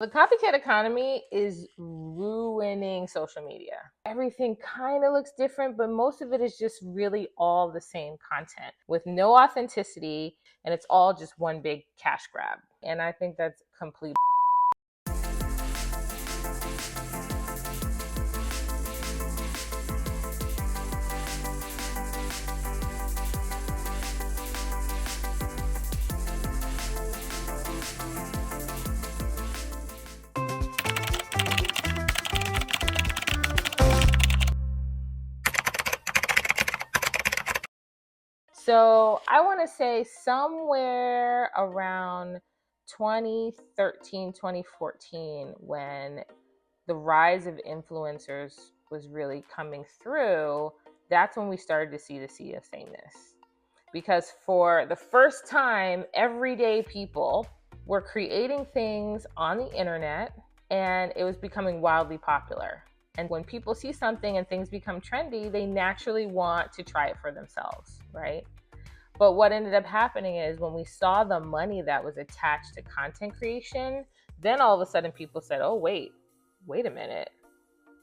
The copycat economy is ruining social media. Everything kind of looks different, but most of it is just really all the same content with no authenticity, and it's all just one big cash grab. And I think that's complete. So I want to say somewhere around 2013, 2014, when the rise of influencers was really coming through, that's when we started to see the sea of sameness. Because for the first time, everyday people were creating things on the internet and it was becoming wildly popular. And when people see something and things become trendy, they naturally want to try it for themselves, right? But what ended up happening is when we saw the money that was attached to content creation, then all of a sudden people said, oh, wait a minute.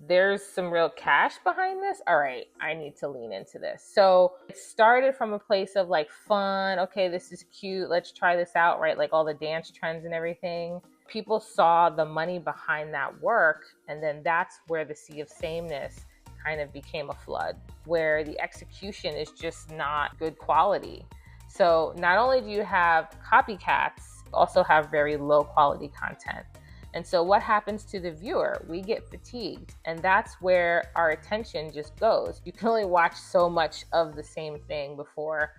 There's some real cash behind this. All right, I need to lean into this. So it started from a place of like fun. Okay, this is cute. Let's try this out, right? Like all the dance trends and everything. People saw the money behind that work. And then that's where the sea of sameness kind of became a flood, where the execution is just not good quality. So not only do you have copycats, also have very low quality content. And so what happens to the viewer? We get fatigued, and that's where our attention just goes. You can only watch so much of the same thing before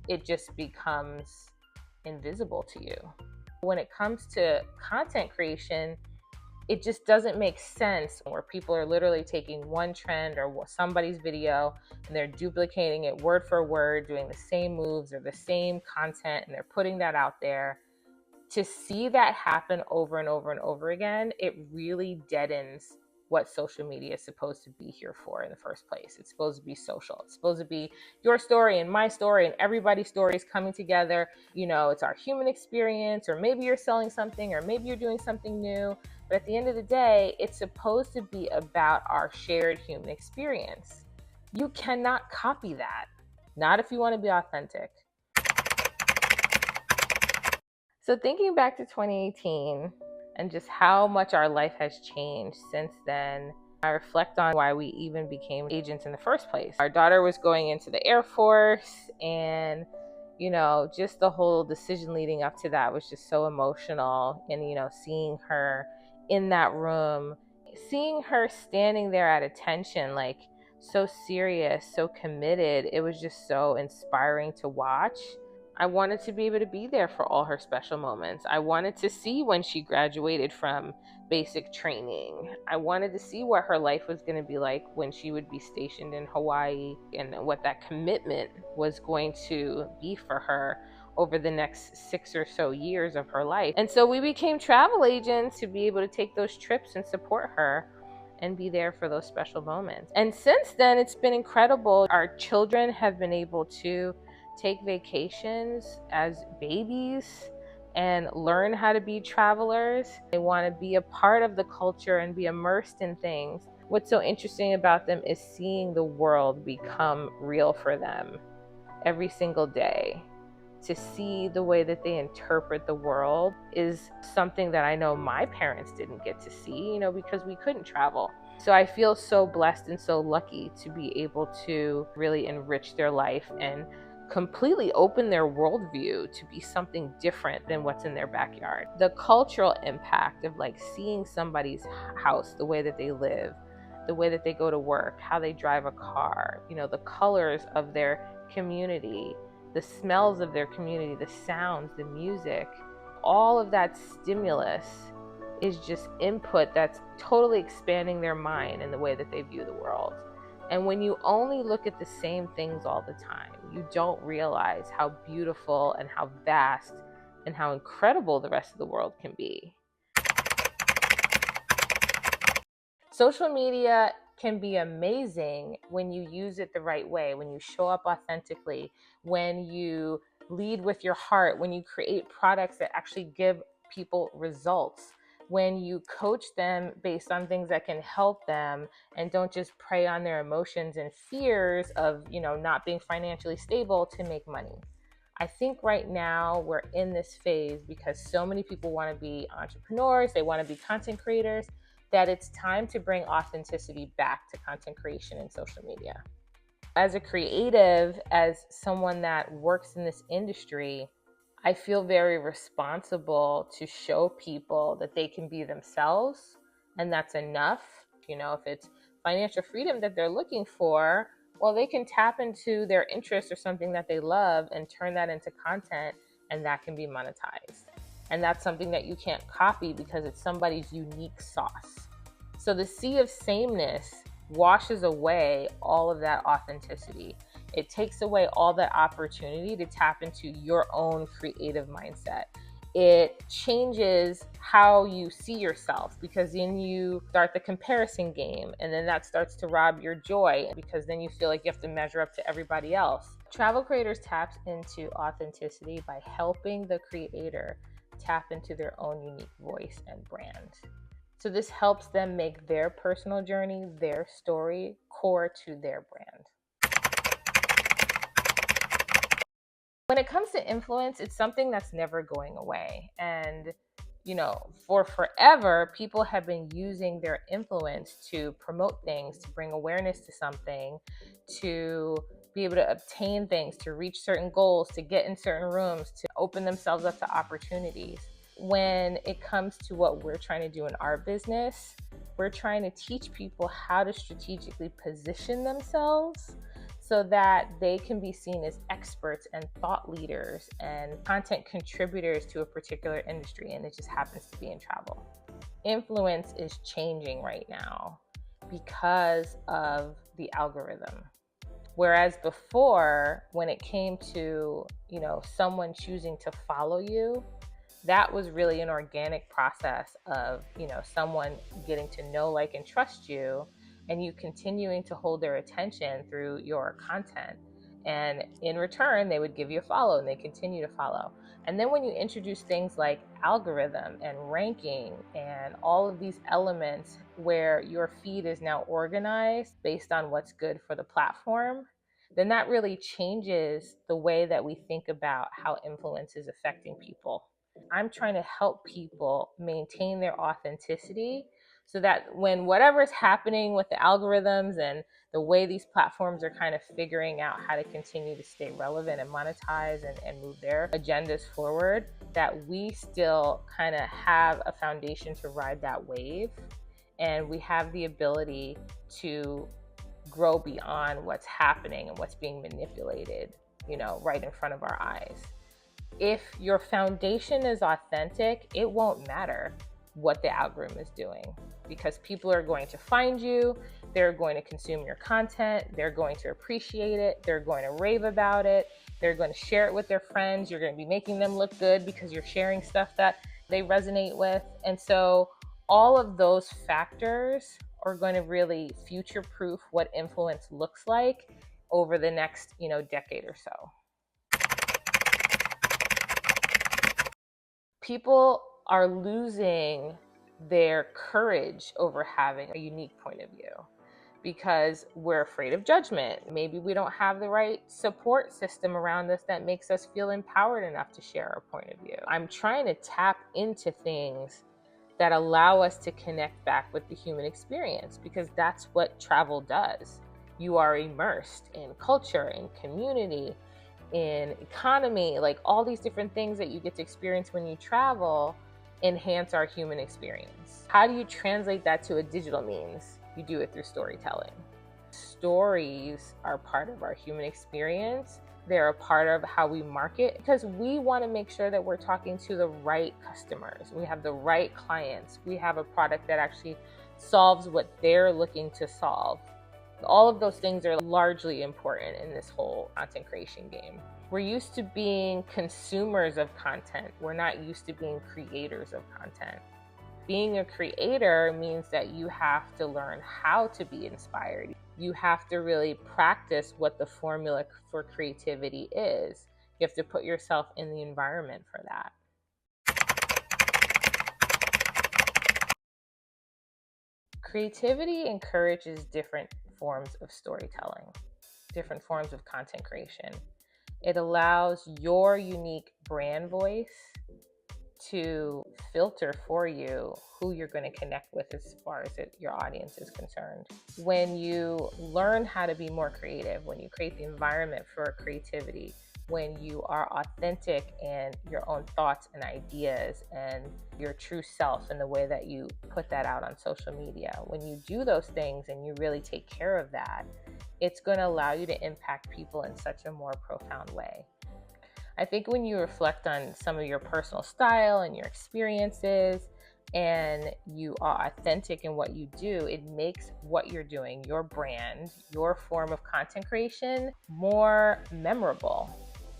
it just becomes invisible to you. When it comes to content creation, it just doesn't make sense where people are literally taking one trend or somebody's video and they're duplicating it word for word, doing the same moves or the same content, and they're putting that out there. To see that happen over and over and over again, it really deadens what social media is supposed to be here for in the first place. It's supposed to be social. It's supposed to be your story and my story and everybody's stories coming together. You know, it's our human experience, or maybe you're selling something, or maybe you're doing something new. But at the end of the day, it's supposed to be about our shared human experience. You cannot copy that. Not if you want to be authentic. So thinking back to 2018 and just how much our life has changed since then, I reflect on why we even became agents in the first place. Our daughter was going into the Air Force, and just the whole decision leading up to that was just so emotional. And seeing her in that room, seeing her standing there at attention, like so serious, so committed, it was just so inspiring to watch. I wanted to be able to be there for all her special moments. I wanted to see when she graduated from basic training. I wanted to see what her life was going to be like when she would be stationed in Hawaii, and what that commitment was going to be for her over the next 6 or so years of her life. And so we became travel agents to be able to take those trips and support her and be there for those special moments. And since then, it's been incredible. Our children have been able to take vacations as babies and learn how to be travelers. They want to be a part of the culture and be immersed in things. What's so interesting about them is seeing the world become real for them every single day. To see the way that they interpret the world is something that I know my parents didn't get to see, because we couldn't travel. So I feel so blessed and so lucky to be able to really enrich their life and completely open their worldview to be something different than what's in their backyard. The cultural impact of like seeing somebody's house, the way that they live, the way that they go to work, how they drive a car, the colors of their community, the smells of their community, the sounds, the music, all of that stimulus is just input that's totally expanding their mind and the way that they view the world. And when you only look at the same things all the time, you don't realize how beautiful and how vast and how incredible the rest of the world can be. Social media can be amazing when you use it the right way, when you show up authentically, when you lead with your heart, when you create products that actually give people results. when you coach them based on things that can help them and don't just prey on their emotions and fears of, not being financially stable to make money. I think right now we're in this phase because so many people want to be entrepreneurs, they want to be content creators, that it's time to bring authenticity back to content creation and social media. As a creative, as someone that works in this industry, I feel very responsible to show people that they can be themselves, and that's enough. If it's financial freedom that they're looking for, well, they can tap into their interest or something that they love and turn that into content, and that can be monetized. And that's something that you can't copy because it's somebody's unique sauce. So the sea of sameness washes away all of that authenticity. It takes away all that opportunity to tap into your own creative mindset. It changes how you see yourself, because then you start the comparison game, and then that starts to rob your joy because then you feel like you have to measure up to everybody else. Travel Creators taps into authenticity by helping the creator tap into their own unique voice and brand. So this helps them make their personal journey, their story, core to their brand. When it comes to influence, it's something that's never going away. And, for forever, people have been using their influence to promote things, to bring awareness to something, to be able to obtain things, to reach certain goals, to get in certain rooms, to open themselves up to opportunities. When it comes to what we're trying to do in our business, we're trying to teach people how to strategically position themselves so that they can be seen as experts and thought leaders and content contributors to a particular industry, and it just happens to be in travel. Influence is changing right now because of the algorithm. Whereas before, when it came to, someone choosing to follow you, that was really an organic process of, someone getting to know, like, and trust you, and you continuing to hold their attention through your content. And in return, they would give you a follow, and they continue to follow. And then when you introduce things like algorithm and ranking and all of these elements where your feed is now organized based on what's good for the platform, then that really changes the way that we think about how influence is affecting people. I'm trying to help people maintain their authenticity so that when whatever's happening with the algorithms and the way these platforms are kind of figuring out how to continue to stay relevant and monetize and move their agendas forward, that we still kind of have a foundation to ride that wave, and we have the ability to grow beyond what's happening and what's being manipulated, right in front of our eyes. If your foundation is authentic, it won't matter what the algorithm is doing, because people are going to find you, they're going to consume your content, they're going to appreciate it, they're going to rave about it, they're going to share it with their friends, you're going to be making them look good because you're sharing stuff that they resonate with. And so all of those factors are going to really future-proof what influence looks like over the next, decade or so. People are losing their courage over having a unique point of view because we're afraid of judgment. Maybe we don't have the right support system around us that makes us feel empowered enough to share our point of view. I'm trying to tap into things that allow us to connect back with the human experience, because that's what travel does. You are immersed in culture, in community, in economy, like all these different things that you get to experience when you travel enhance our human experience. How do you translate that to a digital means? You do it through storytelling. Stories are part of our human experience. They're a part of how we market, because we want to make sure that we're talking to the right customers. We have the right clients. We have a product that actually solves what they're looking to solve. All of those things are largely important in this whole content creation game. We're used to being consumers of content. We're not used to being creators of content. Being a creator means that you have to learn how to be inspired. You have to really practice what the formula for creativity is. You have to put yourself in the environment for that. Creativity encourages different forms of storytelling, different forms of content creation. It allows your unique brand voice to filter for you who you're going to connect with as far as your audience is concerned. When you learn how to be more creative, when you create the environment for creativity, when you are authentic in your own thoughts and ideas and your true self and the way that you put that out on social media, when you do those things and you really take care of that, it's going to allow you to impact people in such a more profound way. I think when you reflect on some of your personal style and your experiences and you are authentic in what you do, it makes what you're doing, your brand, your form of content creation, more memorable.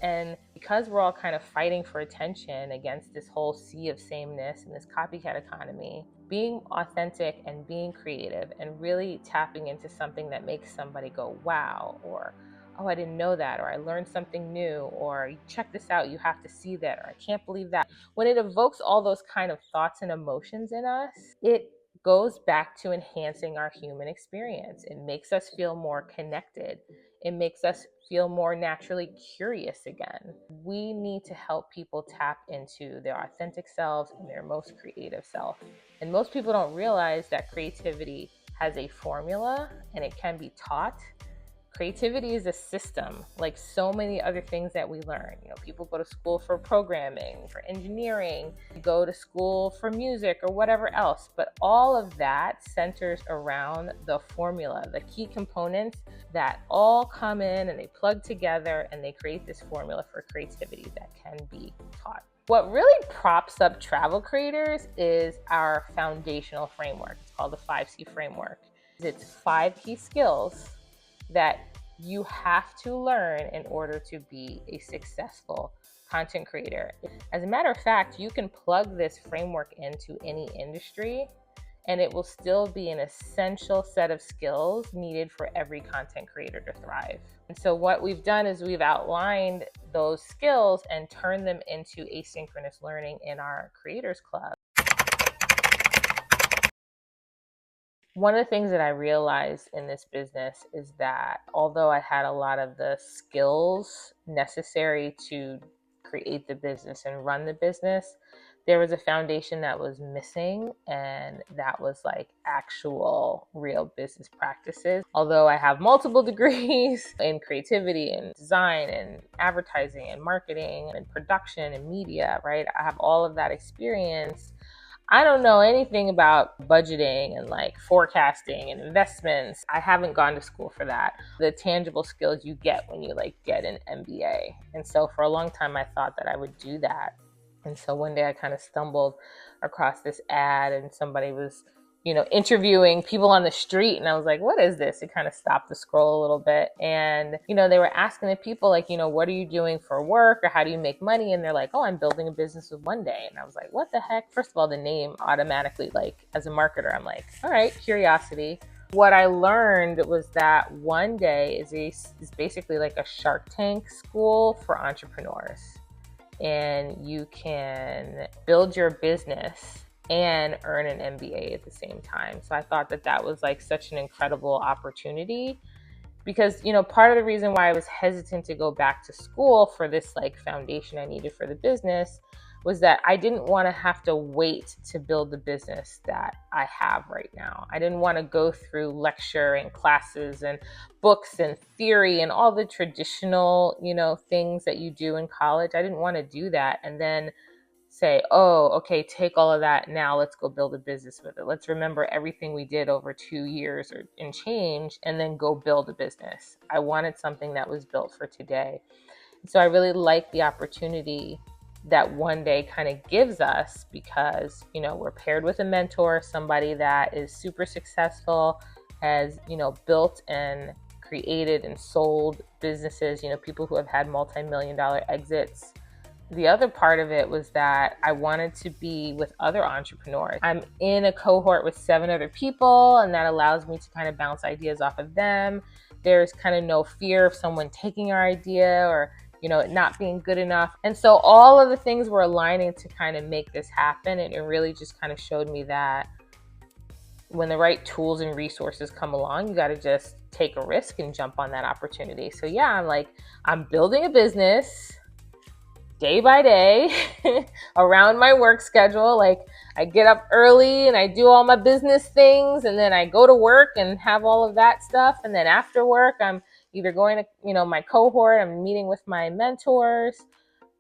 And because we're all kind of fighting for attention against this whole sea of sameness and this copycat economy, being authentic and being creative and really tapping into something that makes somebody go, wow, or oh, I didn't know that, or I learned something new, or check this out, you have to see that, or I can't believe that. When it evokes all those kind of thoughts and emotions in us, it goes back to enhancing our human experience. It makes us feel more connected. It makes us feel more naturally curious again. We need to help people tap into their authentic selves and their most creative self. And most people don't realize that creativity has a formula and it can be taught. Creativity is a system, like so many other things that we learn. You know, people go to school for programming, for engineering, go to school for music or whatever else. But all of that centers around the formula, the key components that all come in and they plug together and they create this formula for creativity that can be taught. What really props up travel creators is our foundational framework. It's called the 5C framework. It's 5 key skills that you have to learn in order to be a successful content creator. As a matter of fact, you can plug this framework into any industry and it will still be an essential set of skills needed for every content creator to thrive. And so what we've done is we've outlined those skills and turned them into asynchronous learning in our Creators Club. One of the things that I realized in this business is that although I had a lot of the skills necessary to create the business and run the business, there was a foundation that was missing, and that was like actual real business practices. Although I have multiple degrees in creativity and design and advertising and marketing and production and media, right? I have all of that experience. I don't know anything about budgeting and like forecasting and investments. I haven't gone to school for that. The tangible skills you get when you like get an MBA. And so for a long time, I thought that I would do that. And so one day I kind of stumbled across this ad and somebody was, interviewing people on the street. And I was like, what is this? It kind of stopped the scroll a little bit. And, they were asking the people like, what are you doing for work or how do you make money? And they're like, oh, I'm building a business with OneDay. And I was like, what the heck? First of all, the name automatically, like as a marketer, I'm like, all right, curiosity. What I learned was that OneDay is basically like a Shark Tank school for entrepreneurs. And you can build your business and earn an MBA at the same time. So I thought that was like such an incredible opportunity because, part of the reason why I was hesitant to go back to school for this like foundation I needed for the business was that I didn't want to have to wait to build the business that I have right now. I didn't want to go through lecture and classes and books and theory and all the traditional, things that you do in college. I didn't want to do that and then say, oh, okay, take all of that. Now let's go build a business with it. Let's remember everything we did over 2 years and change and then go build a business. I wanted something that was built for today. So I really like the opportunity that OneDay kind of gives us because, we're paired with a mentor, somebody that is super successful, has, built and created and sold businesses, people who have had multi-million-dollar exits. The other part of it was that I wanted to be with other entrepreneurs. I'm in a cohort with 7 other people, and that allows me to kind of bounce ideas off of them. There's kind of no fear of someone taking our idea or, it not being good enough. And so all of the things were aligning to kind of make this happen. And it really just kind of showed me that when the right tools and resources come along, you got to just take a risk and jump on that opportunity. So yeah, I'm building a business day by day around my work schedule. Like, I get up early and I do all my business things, and then I go to work and have all of that stuff. And then after work, I'm either going to, my cohort, I'm meeting with my mentors,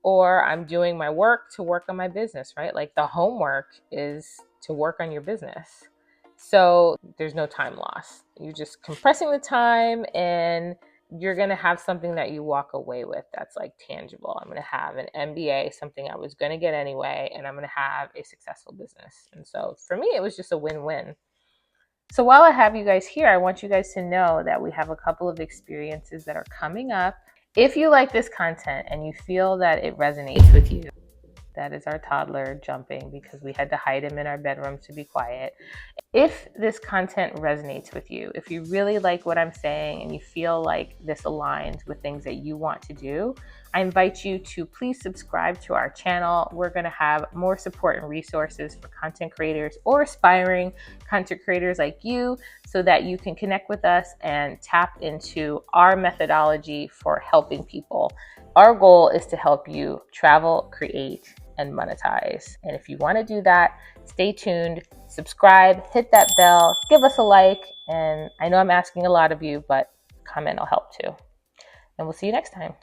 or I'm doing my work to work on my business, right? Like, the homework is to work on your business. So there's no time loss. You're just compressing the time, and you're going to have something that you walk away with that's like tangible. I'm going to have an MBA, something I was going to get anyway, and I'm going to have a successful business. And so for me, it was just a win-win. So while I have you guys here, I want you guys to know that we have a couple of experiences that are coming up. If you like this content and you feel that it resonates with you, that is our toddler jumping because we had to hide him in our bedroom to be quiet. If this content resonates with you, if you really like what I'm saying and you feel like this aligns with things that you want to do, I invite you to please subscribe to our channel. We're going to have more support and resources for content creators or aspiring content creators like you, so that you can connect with us and tap into our methodology for helping people. Our goal is to help you travel, create, and monetize. And if you want to do that, stay tuned, subscribe, hit that bell, give us a like. And I know I'm asking a lot of you, but comment will help too. And we'll see you next time.